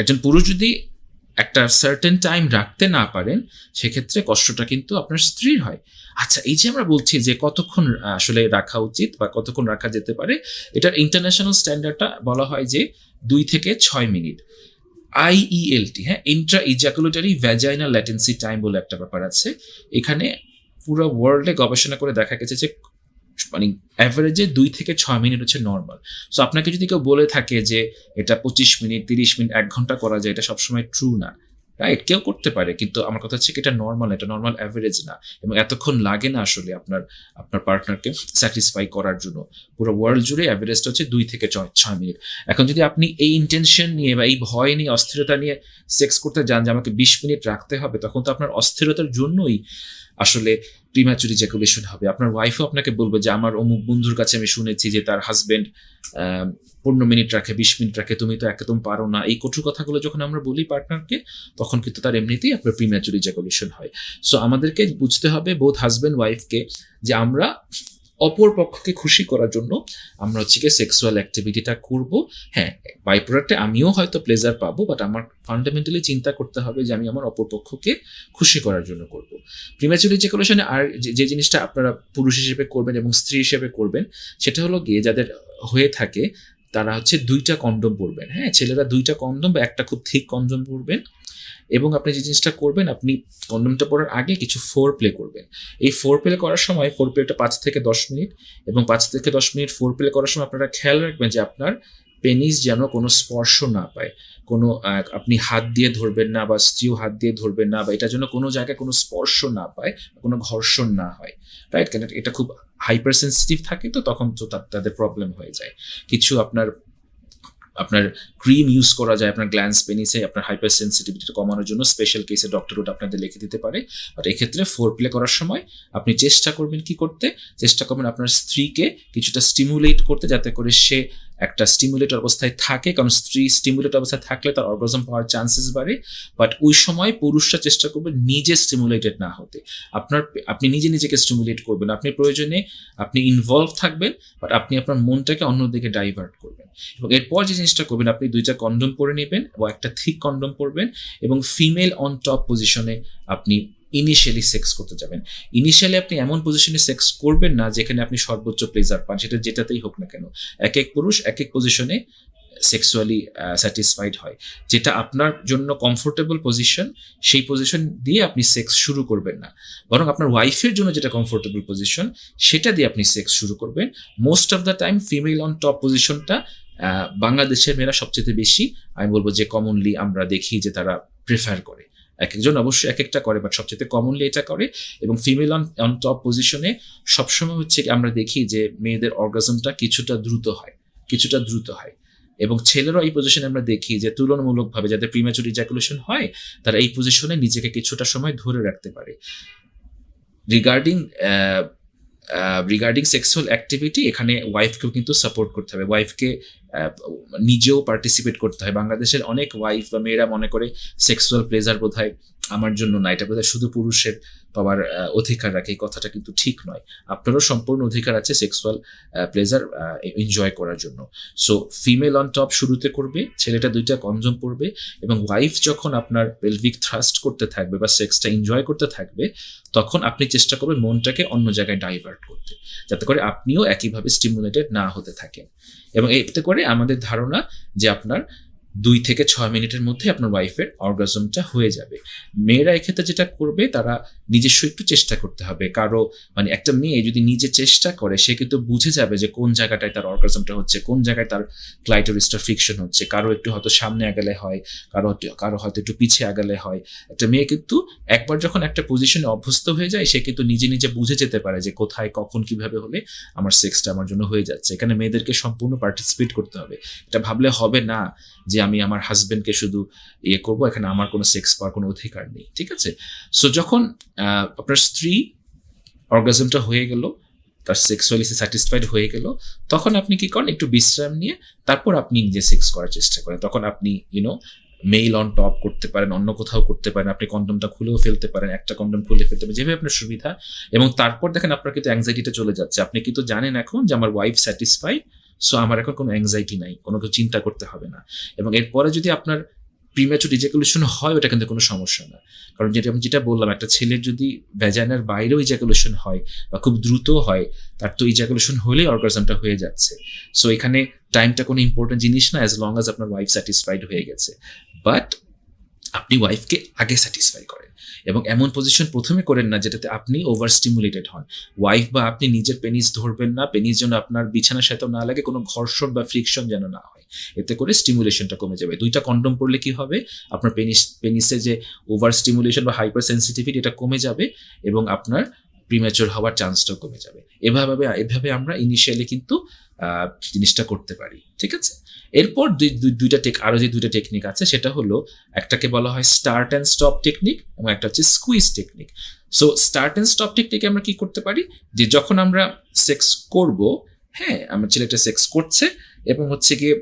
একজন পুরুষ যদি একটা সার্টেন টাইম রাখতে না পারেন, সেক্ষেত্রে কষ্টটা কিন্তু আপনার স্ত্রীর হয়। আচ্ছা, এই যে আমরা বলছি যে কতক্ষণ আসলে রাখা উচিত বা কতক্ষণ রাখা যেতে পারে, এটার ইন্টারন্যাশনাল স্ট্যান্ডার্ডটা বলা হয় যে 2 থেকে 6 মিনিট। আইইএলটি, হ্যাঁ, Intra ejaculatory vaginal latency time বলে একটা ব্যাপার আছে। এখানে পুরো ওয়ার্ল্ডে গবেষণা করে দেখা গেছে যে মানে অ্যাভারেজে 2 থেকে 6 মিনিট হচ্ছে নর্মাল। সো আপনাকে যদি কেউ বলে থাকে যে এটা 25 মিনিট, 30 মিনিট, 1 ঘন্টা করা যায়, এটা সবসময় ট্রু না, রাইট? কেউ করতে পারে, কিন্তু আমার কথা হচ্ছে কি এটা নর্মাল, এটা নর্মাল অ্যাভারেজ না, এবং এতক্ষণ লাগে না আসলে আপনার আপনার পার্টনারকে স্যাটিসফাই করার জন্য। পুরো ওয়ার্ল্ড জুড়ে অ্যাভারেজটা হচ্ছে 2 থেকে 6 মিনিট। এখন যদি আপনি এই ইন্টেনশন নিয়ে বা এই ভয় নিয়ে, অস্থিরতা নিয়ে সেক্স করতে যান যে আমাকে 20 মিনিট রাখতে হবে, তখন তো আপনার অস্থিরতার জন্যই আসলে প্রিম্যাচুর ইজাকুলেশন হবে। আপনার ওয়াইফও আপনাকে বলবে যে আমার অমুক বন্ধুর কাছে আমি শুনেছি যে তার হাজবেন্ড 15 মিনিট রাখে, 20 মিনিট রাখে, তুমি তো একদম পারো না। এই কঠোর কথাগুলো যখন আমরা বলি পার্টনারকে, তখন কিন্তু তার এমনিতেই আপনার প্রিম্যাচুর ইজাকুলেশন হয়। সো আমাদেরকে বুঝতে হবে, বোথ হাজবেন্ড ওয়াইফকে, যে আমরা অপর পক্ষকে খুশি করার জন্য আমরা হচ্ছে গিয়ে সেক্সুয়াল অ্যাক্টিভিটিটা করব। হ্যাঁ, বাই প্রোডাক্টে আমিও হয়তো প্লেজার পাবো, বাট আমার ফান্ডামেন্টালি চিন্তা করতে হবে যে আমি আমার অপর পক্ষকে খুশি করার জন্য করব। প্রিম্যাচুর ইজাকুলেশনে আর যে জিনিসটা আপনারা পুরুষ হিসেবে করবেন এবং স্ত্রী হিসেবে করবেন, সেটা হলো গিয়ে যাদের হয়ে থাকে তারা হচ্ছে 2টা কন্ডোম পরবেন। হ্যাঁ, ছেলেরা 2টা কন্ডোম বা একটা খুব থিক কন্ডোম পরবেন। এবং আপনি যে জিনিসটা করবেন, আপনি কন্ডোমটা পরার আগে কিছু ফোর প্লে করবেন। এই ফোর প্লে করার সময়, ফোর প্লেটা 5 থেকে 10 মিনিট, এবং 5 থেকে 10 মিনিট ফোর প্লে করার সময় আপনারা খেয়াল রাখবেন যে আপনার পেনিস যেন কোনো স্পর্শ না পায়, কোনো আপনি হাত দিয়ে ধরবেন না বা স্ত্রীও হাত দিয়ে ধরবেন না, বা এটা যেন কোনো জায়গায় কোনো স্পর্শ না পায়, কোনো ঘর্ষণ না হয়, রাইট? কেন এটা খুব হাইপার সেন্সিটিভ থাকে, তো তখন তো তাদের প্রবলেম হয়ে যায়। কিছু আপনার ক্রিম ইউজ করা যায় আপনার গ্ল্যান্স পেনিসে আপনার হাইপার সেন্সিটিভিটিটা কমানোর জন্য, স্পেশাল কেসে ডক্টর ওটা আপনাদের লিখে দিতে পারে। বাট এক্ষেত্রে ফোর প্লে করার সময় আপনি চেষ্টা করবেন কি করতে, চেষ্টা করবেন আপনার স্ত্রীকে কিছুটা স্টিমুলেট করতে, যাতে করে সে একটা স্টিমুলেট অবস্থায় থাকে, কারণ স্ত্রী স্টিমুলেট অবস্থায় থাকলে তার অর্গাজম পাওয়ার চান্সেস বাড়ে। বাট ওই সময় পুরুষরা চেষ্টা করবেন নিজে স্টিমুলেটেড না হতে। আপনি নিজে নিজেকে স্টিমুলেট করবেন, আপনি প্রয়োজনে আপনি ইনভলভ থাকবেন, বাট আপনি আপনার মনটাকে অন্যদিকে ডাইভার্ট করবেন। এবং এরপর যে জিনিসটা করবেন, আপনি 2টা কন্ডোম পরে নেবেন বা একটা থিক কন্ডোম পরবেন, এবং ফিমেল অন টপ পজিশনে আপনি ইনিশিয়ালি সেক্স করতে যাবেন। ইনিশিয়ালি আপনি এমন পজিশনে সেক্স করবেন না যেখানে আপনি সর্বোচ্চ প্লেজার পান, সেটা যেটাতেই হোক না কেন। এক এক পুরুষ এক এক পজিশনে সেক্সুয়ালি স্যাটিসফাইড হয়। যেটা আপনার জন্য কমফোর্টেবল পজিশন, সেই পজিশন দিয়ে আপনি সেক্স শুরু করবেন না, বরং আপনার ওয়াইফের জন্য যেটা কমফোর্টেবল পজিশন, সেটা দিয়ে আপনি সেক্স শুরু করবেন। Most of the time female on top পজিশনটা বাংলাদেশের মেয়েরা সবচেয়ে বেশি, আমি বলবো যে কমনলি আমরা দেখি যে তারা প্রেফার করে। এক একজন অবশ্যই এক একটা করে, বাট সবচেয়ে কমনলি এটা করে। এবং ফিমেল অন টপ পজিশনে সবসময় হচ্ছে আমরা দেখি যে মেয়েদের অর্গাজমটা কিছুটা দ্রুত হয়। এবং ছেলেরাও এই পজিশনে আমরা দেখি যে তুলনামূলকভাবে যাদের প্রিম্যাচুর ইজাকুলেশন হয়, তারা এই পজিশনে নিজেকে কিছুটা সময় ধরে রাখতে পারে। রিগার্ডিং সেক্সুয়াল অ্যাক্টিভিটি, এখানে ওয়াইফকেও কিন্তু সাপোর্ট করতে হবে, ওয়াইফকে নিজেও পার্টিসিপেট করতে হয়। বাংলাদেশের অনেক ওয়াইফ বা মেয়েরা মনে করে সেক্সুয়াল প্লেজার বোধহয় আমার জন্য না, এটা বোধহয় শুধু পুরুষের পাওয়ার অধিকার রাখে। এই কথাটা কিন্তু ঠিক নয়, আপনারও সম্পূর্ণ অধিকার আছে সেক্সুয়াল প্লেজার এনজয় করার জন্য। সো ফিমেল অন টপ শুরুতে করবে, ছেলেটা 2টা কন্ডোম পরবে, এবং ওয়াইফ যখন আপনার পেলভিক থ্রাস্ট করতে থাকবে বা সেক্সটা এনজয় করতে থাকবে, তখন আপনি চেষ্টা করবেন মনটাকে অন্য জায়গায় ডাইভার্ট করতে, যাতে করে আপনিও একইভাবে স্টিমুলেটেড না হতে থাকেন। এবং এতে করে আমাদের ধারণা যে আপনার 2 থেকে 6 মিনিটের মধ্যে আপনার ওয়াইফের অর্গাজমটা হয়ে যাবে। মেয়েরা এক্ষেত্রে যেটা করবে, তারা নিজস্ব একটু চেষ্টা করতে হবে। কারো মানে একটা মেয়ে যদি নিজে চেষ্টা করে, সে কিন্তু বুঝে যাবে যে কোন জায়গাটায় তার অর্গাজমটা হচ্ছে, কোন জায়গায় তার ক্লাইটোরিসটা ফ্রিকশন হচ্ছে। কারো একটু হয়তো সামনে আগালে হয়, কারো হয়তো একটু পিছিয়ে আগালে হয়। একটা মেয়ে কিন্তু একবার যখন একটা পজিশনে অভ্যস্ত হয়ে যায়, সে কিন্তু নিজে নিজে বুঝে যেতে পারে যে কোথায় কখন কিভাবে হলে আমার সেক্সটা আমার জন্য হয়ে যাচ্ছে। এখানে মেয়েদেরকে সম্পূর্ণ পার্টিসিপেট করতে হবে। এটা ভাবলে হবে না যে আমি আমার হাজবেন্ডকে শুধু করবো, এখানে আমার কোনো সেক্স পাওয়ার কোনো অধিকার নেই, ঠিক আছে? সো যখন আপনার স্ত্রী অর্গাজমটা হয়ে গেল, তার সেক্সুয়ালি স্যাটিসফাইড হয়ে গেল, তখন আপনি কি করেন, একটু বিশ্রাম নিয়ে তারপর আপনি নিজে সেক্স করার চেষ্টা করেন। তখন আপনি মেইল অন টপ করতে পারেন, অন্য কোথাও করতে পারেন, আপনি কন্ডোমটা খুলেও ফেলতে পারেন, একটা কন্ডোম খুলে ফেলতে পারেন, যেভাবে আপনার সুবিধা। এবং তারপর দেখেন আপনার কিন্তু অ্যাংজাইটিটা চলে যাচ্ছে। আপনি কিন্তু জানেন এখন যে আমার ওয়াইফ স্যাটিসফাইড, সো আমার এখন কোনো অ্যাংজাইটি নাই, কোনো কিছু চিন্তা করতে হবে না। এবং এরপরে যদি আপনার প্রিম্যাচুর ইজাকুলেশন হয় ওটা কিন্তু কোনো সমস্যা না। কারণ আমি যেটা বললাম, একটা ছেলের যদি ভ্যাজাইনার বাইরেও ইজাকুলেশন হয় বা খুব দ্রুত হয়, তার তো ইজাকুলেশন হলেই অর্গাজমটা হয়ে যাচ্ছে। সো এখানে টাইমটা কোনো ইম্পর্টেন্ট জিনিস না, অ্যাজ লং অ্যাজ আপনার ওয়াইফ স্যাটিসফাইড হয়ে গেছে। বাট আপনি ওয়াইফকে আগে স্যাটিসফাই করেন, এবং এমন পজিশন প্রথমে করেন না যেটাতে আপনি ওভার স্টিমুলেটেড হন। ওয়াইফ বা আপনি নিজের পেনিস ধরবেন না, পেনিস যেন আপনার বিছানার সাথে না লাগে, কোনো ঘর্ষণ বা ফ্রিকশন যেন না হয়, এতে করে স্টিমুলেশনটা কমে যাবে। 2টা কন্ডোম পড়লে কি হবে, আপনার পেনিসে যে ওভার স্টিমুলেশন বা হাইপার সেন্সিটিভিটি এটা কমে যাবে, এবং আপনার প্রিম্যাচুর হওয়ার চান্সটাও কমে যাবে। এভাবে আমরা ইনিশিয়ালি কিন্তু জিনিসটা করতে পারি, ঠিক আছে। এরপর আরো যে 2টা টেকনিক আছে, সেটা হলো, একটাকে বলা হয় স্টার্ট অ্যান্ড স্টপ টেকনিক, এবং একটা হচ্ছে squeeze technique. So start and stop টেকনিকে আমরা কি করতে পারি, যে যখন আমরা সেক্স করব, হ্যাঁ, আমার ছেলেটা সেক্স করছে, এবং হচ্ছে গিয়ে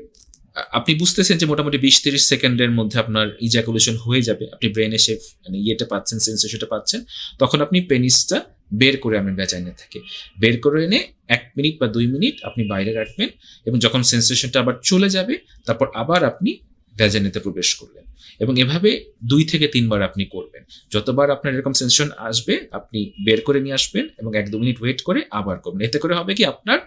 আপনি বুঝতেছেন যে মোটামুটি 20-30 সেকেন্ডের মধ্যে আপনার ইজাকুলেশন হয়ে যাবে, আপনি ব্রেনে সে মানে ইয়েটা পাচ্ছেন, সেন্সেশনটা পাচ্ছেন, তখন আপনি পেনিসটা বের করে আনবেন ভ্যাজাইনা থেকে। বের করে এনে 1 মিনিট বা 2 মিনিট আপনি বাইরে রাখবেন, এবং যখন সেন্সেশনটা আবার চলে যাবে, তারপর আবার আপনি ভ্যাজাইনাতে প্রবেশ করলেন, এবং এভাবে 2 থেকে 3 বার আপনি করবেন। যতবার আপনার এরকম সেন্সেশন আসবে, আপনি বের করে নিয়ে আসবেন এবং 1-2 মিনিট ওয়েট করে আবার করবেন। এতে করে হবে কি, আপনার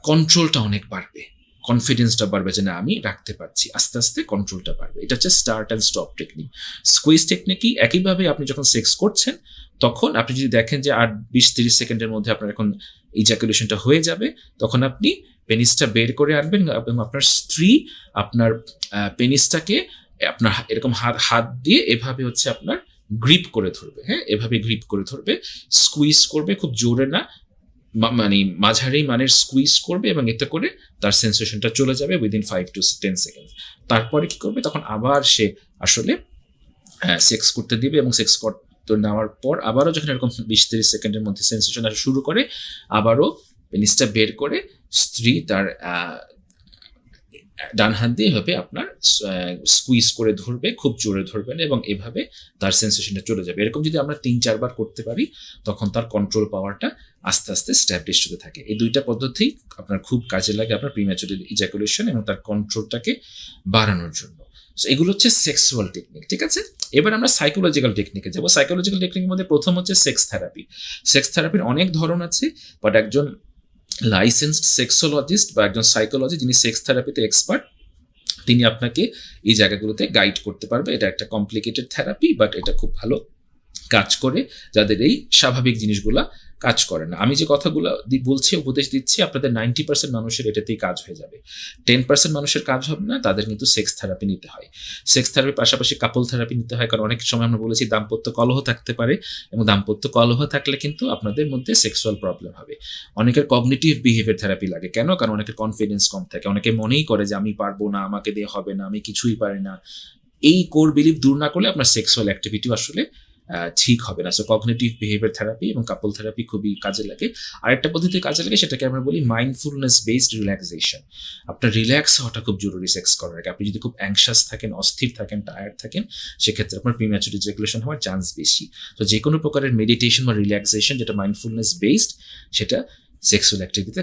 কন্ট্রোলটা অনেক বাড়বে, কনফিডেন্সটা বাড়বে যে না, আমি রাখতে পারছি, আস্তে আস্তে কন্ট্রোলটা বাড়বে। এটা হচ্ছে start and stop technique. Squeeze টেকনিকই একইভাবে, আপনি যখন সেক্স করছেন, তখন আপনি যদি দেখেন যে আর 20-30 সেকেন্ডের মধ্যে আপনার এখন ইজাকুলেশনটা হয়ে যাবে, তখন আপনি পেনিসটা বের করে আনবেন, এবং আপনার স্ত্রী আপনার পেনিসটাকে আপনার এরকম হাত দিয়ে এভাবে হচ্ছে আপনার গ্রিপ করে ধরবে, হ্যাঁ, এভাবে গ্রিপ করে ধরবে, স্কুইজ করবে, খুব জোরে না, মানে মাঝারি মানের স্কুইজ করবে, এবং এতে করে তার সেন্সেশনটা চলে যাবে উইদিন 5-10 সেকেন্ড। তারপরে কি করবে, তখন আবার সে আসলে সেক্স করতে দিবে, এবং সেক্স করতে নেওয়ার পর আবারও যখন এরকম 20-30 সেকেন্ডের মধ্যে সেন্সেশন আসা শুরু করে, আবারও পেনিসটা বের করে স্ত্রী তার ডান হাত দিয়ে এভাবে আপনার স্কুইজ করে ধরবে, খুব জোরে ধরবেন, এবং এভাবে তার সেন্সেশনটা চলে যাবে। এরকম যদি আমরা 3-4 বার করতে পারি, তখন তার কন্ট্রোল পাওয়ারটা আস্তে আস্তে স্ট্যাবলিশ হতে থাকে। এই 2টা পদ্ধতি আপনার খুব কাজে লাগে আপনার প্রিম্যাচুর ইজাকুলেশন এবং তার কন্ট্রোলটাকে বাড়ানোর জন্য। এগুলো হচ্ছে সেক্সুয়াল টেকনিক, ঠিক আছে। এবার আমরা সাইকোলজিক্যাল টেকনিকে যাবো। সাইকোলজিক্যাল টেকনিকের মধ্যে প্রথম হচ্ছে সেক্স থেরাপি। সেক্স থেরাপির অনেক ধরন আছে, বাট একজন লাইসেন্সড সেক্সোলজিস্ট বা একজন সাইকোলজি যিনি সেক্স থেরাপিতে এক্সপার্ট, তিনি আপনাকে এই জায়গাগুলোতে গাইড করতে পারবে। এটা একটা কমপ্লিকেটেড থেরাপি, বাট এটা খুব ভালো কাজ করে যাদের এই স্বাভাবিক জিনিসগুলা কাজ করে না। আমি যে কথাগুলো বলছি, উপদেশ দিচ্ছি, আপনাদের 90% মানুষের এটাতেই কাজ হয়ে যাবে। 10% মানুষের কাজ হবে না, তাদের কিন্তু সেক্স থেরাপি নিতে হয়। সেক্স থেরাপির পাশাপাশি কাপল থেরাপি নিতে হয়, কারণ অনেক সময় আমরা বলেছি দাম্পত্য কলহ থাকতে পারে, এবং দাম্পত্য কলহ থাকলে কিন্তু আপনাদের মধ্যে সেক্সুয়াল প্রবলেম হবে। অনেকের কগনিটিভ বিহেভিয়ার থেরাপি লাগে, কেন? কারণ অনেকের কনফিডেন্স কম থাকে, অনেকে মনেই করে যে আমি পারবো না, আমাকে দিয়ে হবে না, আমি কিছুই পারি না। এই কোর বিলিফ দূর না করলে আপনার সেক্সুয়াল অ্যাক্টিভিটিও আসলে ঠিক হবে না। সো কগনিটিভ বিহেভিয়ার থেরাপি এবং কাপল থেরাপি খুবই কাজে লাগে। আরেকটা পদ্ধতি কাজে লাগে, সেটাকে আমরা বলি মাইন্ডফুলনেস বেসড রিল্যাক্সেশন। আপনার রিল্যাক্স হওয়াটা খুব জরুরি সেক্স করার আগে। আপনি যদি খুব অ্যাংশাস থাকেন, অস্থির থাকেন, টায়ার্ড থাকেন, সেক্ষেত্রে আপনার প্রিম্যাচুর ইজাকুলেশন হওয়ার চান্স বেশি। তো যে কোনো প্রকারের মেডিটেশন বা রিল্যাক্সেশন যেটা মাইন্ডফুলনেস বেসড, সেটা সেক্সুয়াল অ্যাক্টিভিটিতে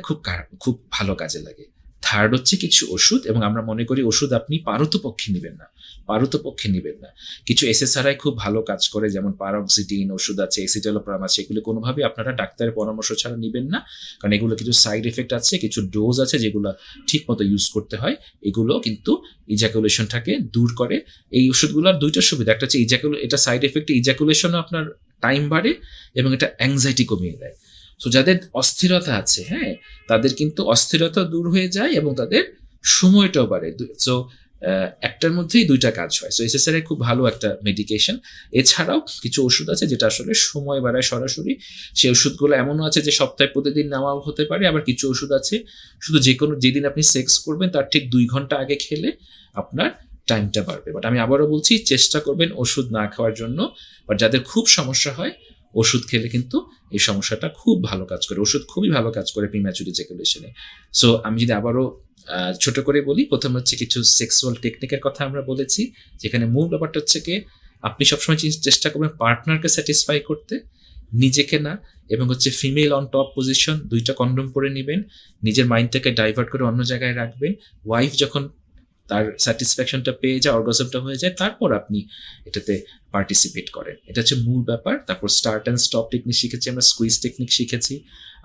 খুব ভালো কাজে লাগে। থার্ড হচ্ছে কিছু ওষুধ, এবং আমরা মনে করি ওষুধ আপনি পারতপক্ষে নেবেন না। কিছু এসএসআরআই খুব ভালো কাজ করে, যেমন পারক্সিটিন ওষুধ আছে, এসিটালোপ্রাম আছে, এগুলো কোনোভাবে আপনারা ডাক্তারের পরামর্শ ছাড়া নেবেন না, কারণ এগুলো কিছু সাইড এফেক্ট আছে, কিছু ডোজ আছে যেগুলো ঠিক মতো ইউজ করতে হয়। এগুলো কিন্তু ইজাকুলেশনটাকে দূর করে। এই ওষুধগুলোর 2টা সুবিধা, একটা হচ্ছে এটা সাইড এফেক্টে ইজাকুলেশনও আপনার টাইম বাড়ে, এবং এটা অ্যাংজাইটি কমিয়ে দেয়। সো যাদের অস্থিরতা আছে, হ্যাঁ, তাদের কিন্তু অস্থিরতা দূর হয়ে যায়, এবং তাদের সময়টাও বাড়ে। সো একটার মধ্যেই 2টা কাজ হয়। সো এসএসআরআই খুব ভালো একটা মেডিকেশন। এছাড়াও কিছু ওষুধ আছে যেটা আসলে সময় বাড়ায় সরাসরি। সেই ওষুধগুলো এমনও আছে যে সপ্তাহে প্রতিদিন নেওয়া হতে পারে, আবার কিছু ওষুধ আছে শুধু যেদিন আপনি সেক্স করবেন তার ঠিক 2 ঘন্টা আগে খেলে আপনার টাইমটা বাড়বে। বাট আমি আবারও বলছি, চেষ্টা করবেন ওষুধ না খাওয়ার জন্য। বাট যাদের খুব সমস্যা হয়, ওষুধ খেলে কিন্তু এই সমস্যাটা খুব ভালো কাজ করে। ওষুধ খুবই ভালো কাজ করে প্রিম্যাচুর ইজাকুলেশনে। সো আমি যদি আবারও ছোট করে বলি, প্রথম হচ্ছে কিছু সেক্সুয়াল টেকনিকের কথা আমরা বলেছি, যেখানে মূল ব্যাপারটা হচ্ছে কি, আপনি সবসময় চেষ্টা করবেন পার্টনারকে স্যাটিসফাই করতে, নিজেকে না। এবং হচ্ছে ফিমেল অন টপ পজিশন, 2টা কন্ডোম পরে নেবেন, নিজের মাইন্ডটাকে ডাইভার্ট করে অন্য জায়গায় রাখবেন। ওয়াইফ যখন তার স্যাটিসফ্যাকশনটা পেয়ে যায়, অর্গাজমটা হয়ে যায়, তারপর আপনি এটাতে পার্টিসিপেট করেন। এটা হচ্ছে মূল ব্যাপার। তারপর স্টার্ট অ্যান্ড স্টপ টেকনিক শিখেছি আমরা, স্কুইজ টেকনিক শিখেছি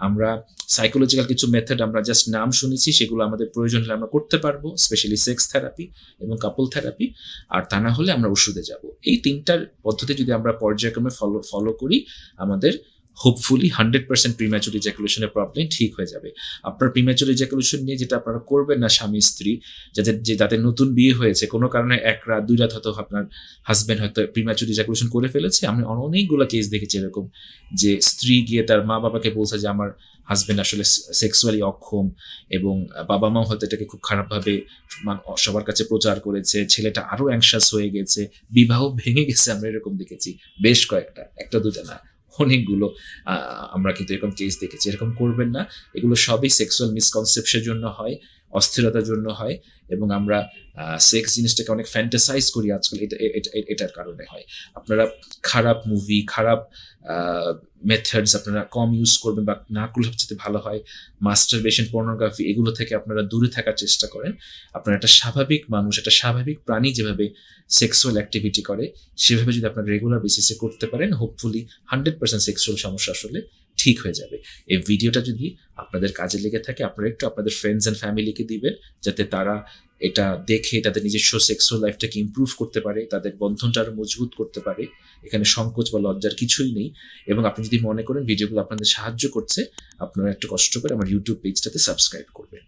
আমরা, সাইকোলজিক্যাল কিছু মেথড আমরা জাস্ট নাম শুনেছি, সেগুলো আমাদের প্রয়োজন হলে আমরা করতে পারবো, স্পেশালি সেক্স থেরাপি এবং কাপল থেরাপি। আর তা না হলে আমরা ওষুধে যাব। এই তিনটার পদ্ধতি যদি আমরা পর্যায়ক্রমে ফলো করি, আমাদের হোপফুলি 100% প্রিম্যাচুর ইজাকুলেশনের প্রবলেম ঠিক হয়ে যাবে। আপনার প্রিম্যাচুর ইজাকুলেশন নিয়ে যেটা আপনারা করবেন না স্বামী স্ত্রী, যাদের নতুন বিয়ে হয়েছে, কোনো কারণে 1 রাত 2 রাত হয়তো আপনার হাজব্যান্ড হয়তো প্রিম্যাচুর ইজাকুলেশন করে ফেলেছে। আমি অনেকগুলো কেস দেখেছি এরকম, যে স্ত্রী গিয়ে তার মা বাবাকে বলছে যে আমার হাজব্যান্ড আসলে সেক্সুয়ালি অক্ষম, এবং বাবা মাও হয়তো এটাকে খুব খারাপভাবে সবার কাছে প্রচার করেছে, ছেলেটা আরো অ্যাংশাস হয়ে গেছে, বিবাহ ভেঙে গেছে। আমরা এরকম দেখেছি বেশ কয়েকটা, একটা দুটা না, অনেকগুলো। আমরা কিন্তু এরকম কেস দেখেছি। এরকম করবেন না। এগুলো সবই সেক্সুয়াল মিসকনসেপশনের জন্য হয়, অস্থিরতার জন্য হয়, এবং আমরা সেক্স জিনিসটাকে অনেক ফ্যান্টাসাইজ করি আজকাল, এটার কারণে হয়। আপনারা খারাপ মুভি, খারাপ মেথডস আপনারা কম ইউজ করবেন, বা না করলে সবচেয়ে ভালো হয়। মাস্টারবেশন, পর্নোগ্রাফি, এগুলো থেকে আপনারা দূরে থাকার চেষ্টা করেন। আপনারা একটা স্বাভাবিক মানুষ, একটা স্বাভাবিক প্রাণী যেভাবে সেক্সুয়াল অ্যাক্টিভিটি করে, সেভাবে যদি আপনারা রেগুলার বেসিসে করতে পারেন, হোপফুলি 100% সেক্সুয়াল সমস্যা আসলে ঠিক হয়ে যাবে। এই ভিডিওটা যদি আপনাদের কাজে লেগে থাকে, আপনারা একটু আপনাদের ফ্রেন্ডস অ্যান্ড ফ্যামিলিকে দিবেন, যাতে তারা এটা দেখে তাদের নিজস্ব সেক্সুয়াল লাইফটাকে ইমপ্রুভ করতে পারে, তাদের বন্ধনটা আরো মজবুত করতে পারে। এখানে সংকোচ বা লজ্জার কিছুই নেই। এবং আপনি যদি মনে করেন ভিডিওগুলো আপনাদের সাহায্য করছে, আপনারা একটু কষ্ট করে আমার ইউটিউব পেজটাতে সাবস্ক্রাইব করবেন।